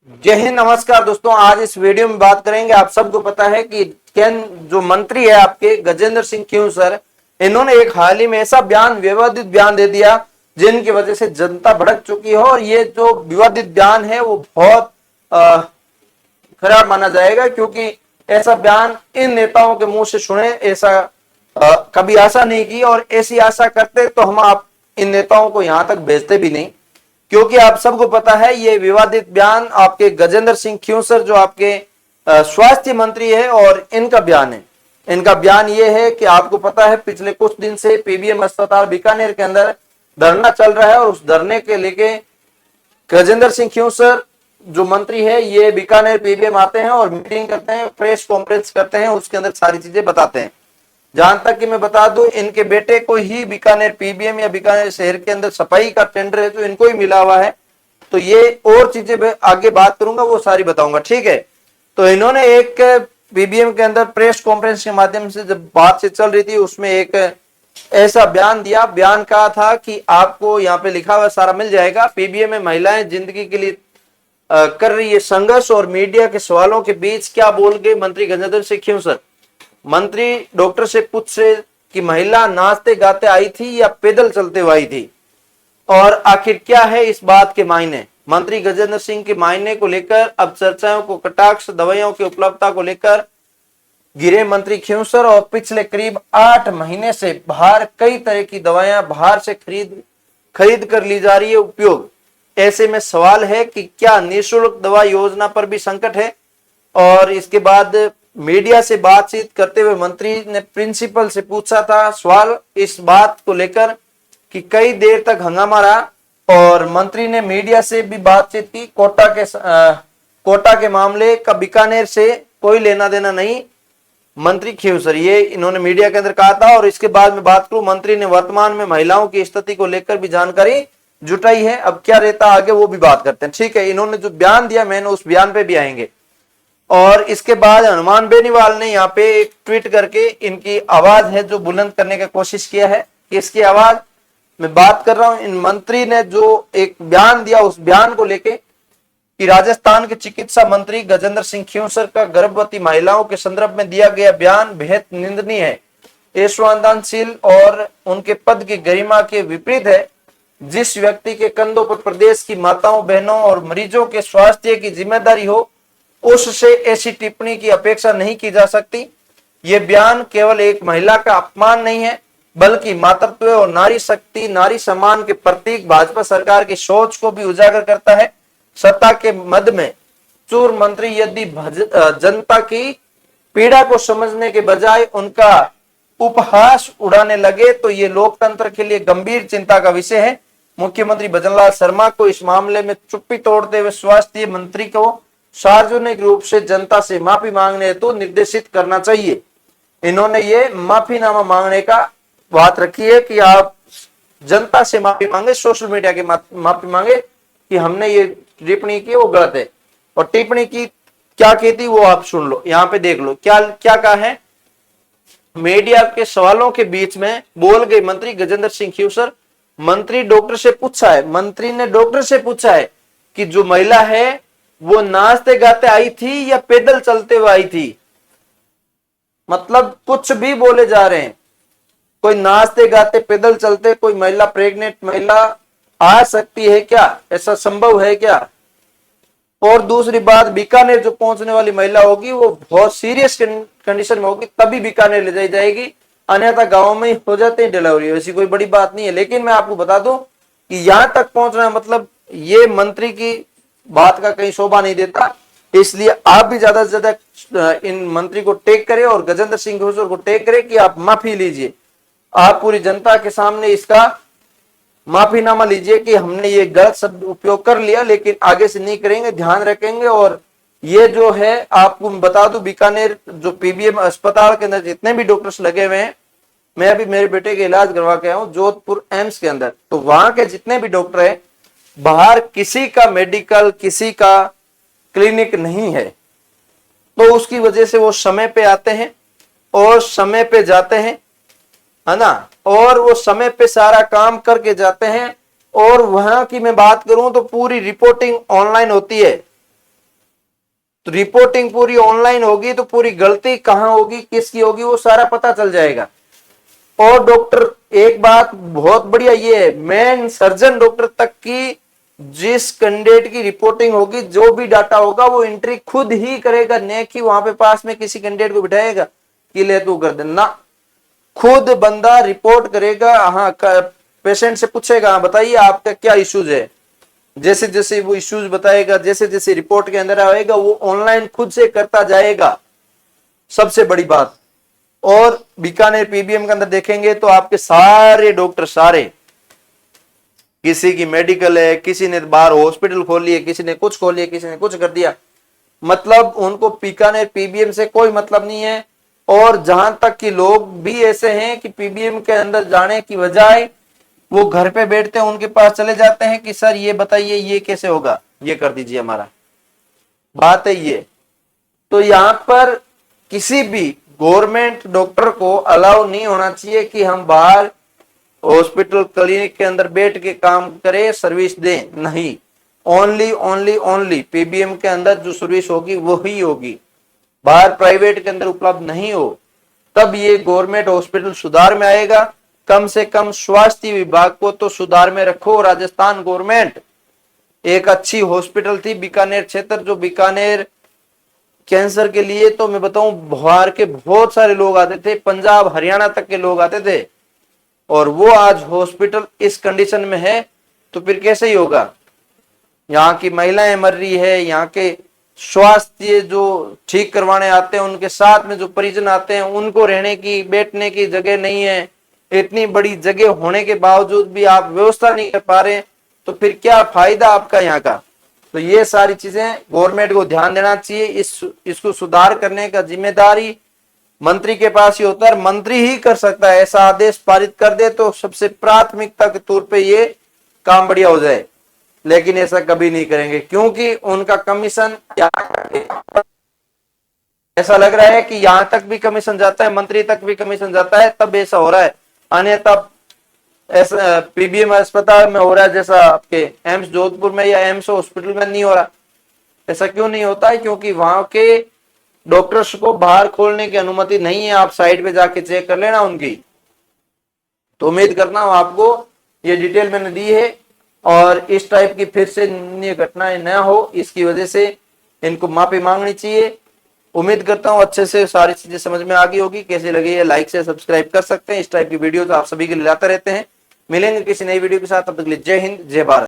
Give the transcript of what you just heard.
जय हिंद, नमस्कार दोस्तों। आज इस वीडियो में बात करेंगे। आप सबको पता है कि केंद्र जो मंत्री है आपके गजेंद्र सिंह खेवसर, इन्होंने एक हाल ही में ऐसा विवादित बयान दे दिया जिनकी वजह से जनता भड़क चुकी है। और ये जो विवादित बयान है वो बहुत खराब माना जाएगा, क्योंकि ऐसा बयान इन नेताओं के मुंह से सुने ऐसा कभी आशा नहीं की। और ऐसी आशा करते तो हम आप इन नेताओं को यहां तक भेजते भी नहीं, क्योंकि आप सबको पता है ये विवादित बयान आपके गजेंद्र सिंह खेवसर जो आपके स्वास्थ्य मंत्री है और इनका बयान है। इनका बयान ये है कि आपको पता है पिछले कुछ दिन से पीबीएम अस्पताल बीकानेर के अंदर धरना चल रहा है, और उस धरने के लेके गजेंद्र सिंह खेवसर जो मंत्री है ये बीकानेर पीबीएम आते हैं और मीटिंग करते हैं, प्रेस कॉन्फ्रेंस करते हैं, उसके अंदर सारी चीजें बताते हैं। जहां तक कि मैं बता दूं, इनके बेटे को ही बीकानेर पीबीएम या बीकानेर शहर के अंदर सफाई का टेंडर है तो इनको ही मिला हुआ है। तो ये और चीजें आगे बात करूंगा वो सारी बताऊंगा, ठीक है। तो इन्होंने एक पीबीएम के अंदर प्रेस कॉन्फ्रेंस के माध्यम से जब बातचीत चल रही थी उसमें एक ऐसा बयान दिया। बयान कहा था कि आपको यहाँ पे लिखा हुआ सारा मिल जाएगा। पीबीएम में महिलाएं जिंदगी के लिए कर रही है संघर्ष और मीडिया के सवालों के बीच क्या बोल गए मंत्री गजेंद्र सिंह खेवसर। मंत्री डॉक्टर से पूछे कि महिला नाचते गाते आई थी या पैदल चलते हुए आई थी, और आखिर क्या है इस बात के मायने। मंत्री गजेंद्र सिंह के मायने को लेकर अब चर्चाओं को कटाक्ष दवाइयों की उपलब्धता को लेकर गिरे मंत्री खेवसर। और पिछले करीब 8 महीने से बाहर कई तरह की दवाइयां बाहर से खरीद कर ली जा रही है उपयोग। ऐसे में सवाल है कि क्या निःशुल्क दवा योजना पर भी संकट है। और इसके बाद मीडिया से बातचीत करते हुए मंत्री ने प्रिंसिपल से पूछा था सवाल इस बात को लेकर कि कई देर तक हंगामा रहा। और मंत्री ने मीडिया से भी बातचीत की। कोटा के मामले का बीकानेर से कोई लेना देना नहीं, मंत्री खेवसर ये इन्होंने मीडिया के अंदर कहा था। और इसके बाद में बात करूं, मंत्री ने वर्तमान में महिलाओं की स्थिति को लेकर भी जानकारी जुटाई है। अब क्या रहता आगे वो भी बात करते हैं, ठीक है। इन्होंने जो बयान दिया मैंने उस बयान पे भी आएंगे। और इसके बाद हनुमान बेनीवाल ने यहाँ पे एक ट्वीट करके इनकी आवाज है जो बुलंद करने की कोशिश किया है। इसकी आवाज मैं बात कर रहा हूं। इन मंत्री ने जो एक बयान दिया उस बयान को लेके कि राजस्थान के चिकित्सा मंत्री गजेंद्र सिंह खेवसर का गर्भवती महिलाओं के संदर्भ में दिया गया बयान बेहद निंदनीय है, असंवेदनशील और उनके पद की गरिमा के विपरीत है। जिस व्यक्ति के कंधों पर प्रदेश की माताओं बहनों और मरीजों के स्वास्थ्य की जिम्मेदारी हो उससे ऐसी टिप्पणी की अपेक्षा नहीं की जा सकती। यह बयान केवल एक महिला का अपमान नहीं है बल्कि मातृत्व और नारी शक्ति नारी सम्मान के प्रतीक भाजपा सरकार की सोच को भी उजागर करता है। सत्ता के मद में चूर मंत्री यदि जनता की पीड़ा को समझने के बजाय उनका उपहास उड़ाने लगे तो ये लोकतंत्र के लिए गंभीर चिंता का विषय है। मुख्यमंत्री भजनलाल शर्मा को इस मामले में चुप्पी तोड़ते हुए स्वास्थ्य मंत्री को सार्वजनिक रूप से जनता से माफी मांगने हेतु निर्देशित करना चाहिए। इन्होंने ये माफीनामा मांगने का बात रखी है कि आप जनता से माफी मांगे, सोशल मीडिया के माफी मांगे कि हमने ये टिप्पणी की वो गलत है। और टिप्पणी की क्या कहती वो आप सुन लो, यहाँ पे देख लो क्या क्या कहा है। मीडिया के सवालों के बीच में बोल गए मंत्री गजेंद्र सिंह खेवसर। मंत्री डॉक्टर से पूछा है, मंत्री ने डॉक्टर से पूछा है कि जो महिला है वो नाचते गाते आई थी या पैदल चलते हुए आई थी। मतलब कुछ भी बोले जा रहे हैं। कोई नाचते गाते पैदल चलते कोई महिला प्रेग्नेंट महिला आ सकती है क्या, ऐसा संभव है क्या। और दूसरी बात, बीकानेर जो पहुंचने वाली महिला होगी वो बहुत सीरियस कंडीशन में होगी तभी बीकानेर ले जाई जाएगी, अन्यथा गांव में हो जाते हैं डिलीवरी। ऐसी कोई बड़ी बात नहीं है। लेकिन मैं आपको बता दूं कि यहां तक पहुंचना मतलब ये मंत्री की बात का कहीं शोभा नहीं देता। इसलिए आप भी ज्यादा से ज्यादा इन मंत्री को टेक करें और गजेंद्र सिंह खेवसर को टेक करें कि आप माफी लीजिए। आप पूरी जनता के सामने इसका माफीनामा लीजिए कि हमने ये गलत शब्द उपयोग कर लिया, लेकिन आगे से नहीं करेंगे, ध्यान रखेंगे। और ये जो है आपको बता दूं, बीकानेर जो पीबीएम अस्पताल के अंदर जितने भी डॉक्टर्स लगे हुए हैं, मैं अभी मेरे बेटे के इलाज करवा के आया हूं जोधपुर एम्स के अंदर, तो वहां के जितने भी डॉक्टर है बाहर किसी का मेडिकल किसी का क्लिनिक नहीं है। तो उसकी वजह से वो समय पे आते हैं और समय पे जाते हैं, है ना। और वो समय पे सारा काम करके जाते हैं। और वहां की मैं बात करूं तो पूरी रिपोर्टिंग ऑनलाइन होती है। तो रिपोर्टिंग पूरी ऑनलाइन होगी तो पूरी गलती कहां होगी, किसकी होगी, वो सारा पता चल जाएगा। और डॉक्टर, एक बात बहुत बढ़िया ये है, मेन सर्जन डॉक्टर तक की जिस कैंडिडेट की रिपोर्टिंग होगी, जो भी डाटा होगा वो एंट्री खुद ही करेगा, न कि वहां पे पास में किसी कैंडिडेट को बिठाएगा कि ले तू कर देना। खुद बंदा रिपोर्ट करेगा। हाँ, पेशेंट से पूछेगा, हाँ बताइए आपका क्या इश्यूज है, जैसे जैसे वो इश्यूज बताएगा, जैसे जैसे रिपोर्ट के अंदर आएगा, वो ऑनलाइन खुद से करता जाएगा। सबसे बड़ी बात। और बीकानेर पीबीएम के अंदर देखेंगे तो आपके सारे डॉक्टर, सारे, किसी की मेडिकल है, किसी ने बाहर हॉस्पिटल खोली है, किसी ने कुछ खोली है, किसी ने कुछ कर दिया, मतलब उनको बीकानेर पीबीएम से कोई मतलब नहीं है। और जहां तक कि लोग भी ऐसे हैं कि पीबीएम के अंदर जाने की बजाय वो घर पे बैठते हैं, उनके पास चले जाते हैं कि सर ये बताइए ये कैसे होगा, ये कर दीजिए हमारा। बात है ये। तो यहां पर किसी भी गवर्नमेंट डॉक्टर को अलाउ नहीं होना चाहिए कि हम बाहर हॉस्पिटल क्लिनिक के अंदर बैठ के काम करें, सर्विस दें, नहीं। ओनली ओनली ओनली पीबीएम के अंदर जो सर्विस होगी वही होगी, बाहर प्राइवेट के अंदर उपलब्ध नहीं हो। तब ये गवर्नमेंट हॉस्पिटल सुधार में आएगा। कम से कम स्वास्थ्य विभाग को तो सुधार में रखो। राजस्थान गवर्नमेंट एक अच्छी हॉस्पिटल थी बीकानेर क्षेत्र, जो बीकानेर कैंसर के लिए तो मैं बताऊं बाहर के बहुत सारे लोग आते थे, पंजाब हरियाणा तक के लोग आते थे, और वो आज हॉस्पिटल इस कंडीशन में है तो फिर कैसे ही होगा। यहाँ की महिलाएं मर रही है, यहाँ के स्वास्थ्य जो ठीक करवाने आते हैं उनके साथ में जो परिजन आते हैं उनको रहने की बैठने की जगह नहीं है। इतनी बड़ी जगह होने के बावजूद भी आप व्यवस्था नहीं कर पा रहे, तो फिर क्या फायदा आपका यहाँ का। तो ये सारी चीजें गवर्नमेंट को ध्यान देना चाहिए। इसको सुधार करने का जिम्मेदारी मंत्री के पास ही होता है, मंत्री ही कर सकता है। ऐसा आदेश पारित कर दे तो सबसे प्राथमिकता के तौर पे ये काम बढ़िया हो जाए, लेकिन ऐसा कभी नहीं करेंगे क्योंकि उनका कमीशन, ऐसा लग रहा है कि यहां तक भी कमीशन जाता है, मंत्री तक भी कमीशन जाता है, तब ऐसा हो रहा है। अन्यथा ऐसा पीबीएम अस्पताल में हो रहा है जैसा आपके एम्स जोधपुर में या एम्स हॉस्पिटल में नहीं हो रहा। ऐसा क्यों नहीं होता है? क्योंकि वहां के डॉक्टर्स को बाहर खोलने की अनुमति नहीं है। आप साइट पे जाके चेक कर लेना उनकी। तो उम्मीद करना हूं आपको ये डिटेल मैंने दी है, और इस टाइप की फिर से ये घटनाएं न हो, इसकी वजह से इनको माफी मांगनी चाहिए। उम्मीद करता हूं अच्छे से सारी चीजें समझ में आ गई होगी। कैसी लगी है लाइक से सब्सक्राइब कर सकते हैं। इस टाइप की वीडियो तो आप सभी के लिए लाते रहते हैं। मिलेंगे किसी नई वीडियो के साथ, तब तक के लिए जय हिंद जय भारत।